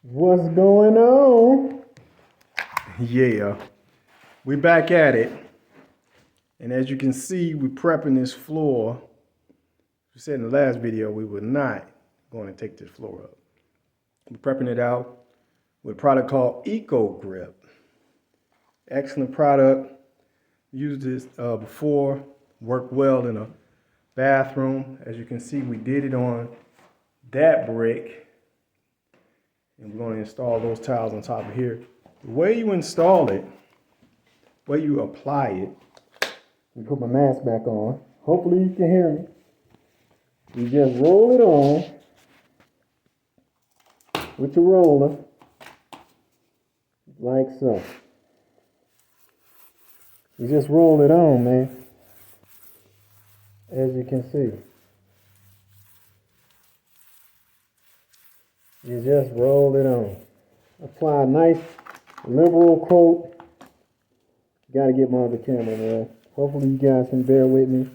What's going on? Yeah, we back at it. And as you can see, we're prepping this floor. We said in the last video we were not going to take this floor up. We're prepping it out with a product called Eco Grip. Excellent product. Used this before. Worked well in a bathroom. As you can see, we did it on that brick. And we're going to install those tiles on top of here. The way you install it, the way you apply it, let me put my mask back on. Hopefully you can hear me. You just roll it on with your roller, like so. You just roll it on, man, as you can see. You just roll it on. Apply a nice liberal coat. Gotta get my other camera, man. Hopefully you guys can bear with me.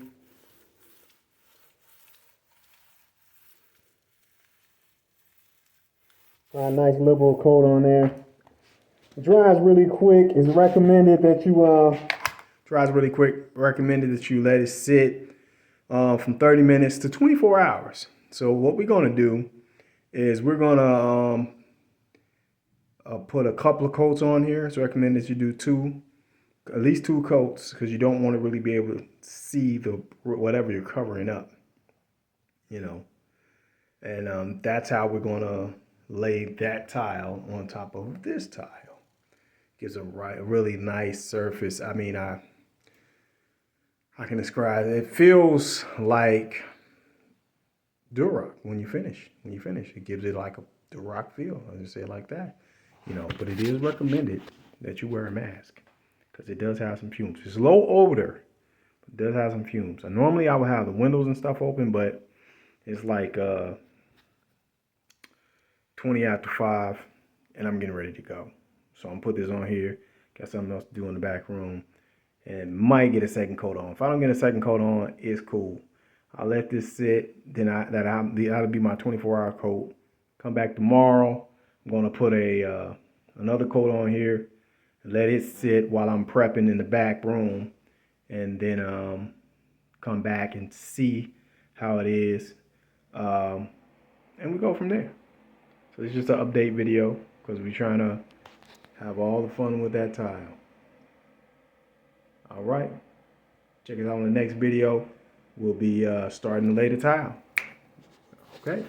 Apply a nice liberal coat on there. It dries really quick. It's recommended that you dries really quick. Recommended that you let it sit from 30 minutes to 24 hours. So what we're gonna do is we're gonna put a couple of coats on here. It's recommended that you do at least two coats, because you don't want to really be able to see the whatever you're covering up, you know. And that's how we're gonna lay that tile on top of this tile. Gives a really nice surface. I mean, I can describe it. It feels like Durock when you finish. It gives it like a Durock feel. I'll just say it like that, you know. But it is recommended that you wear a mask, because it does have some fumes. It's low odor, but it does have some fumes. And normally I would have the windows and stuff open, but it's like 20 after 5, and I'm getting ready to go. So I'm gonna put this on here. Got something else to do in the back room, and might get a second coat on. If I don't get a second coat on, it's cool. I'll let this sit. Then that'll be my 24-hour coat. Come back tomorrow. I'm gonna put another coat on here. Let it sit while I'm prepping in the back room, and then come back and see how it is, and we go from there. So it's just an update video, because we're trying to have all the fun with that tile. All right, check us out on the next video. We'll be starting to lay the tile. Okay.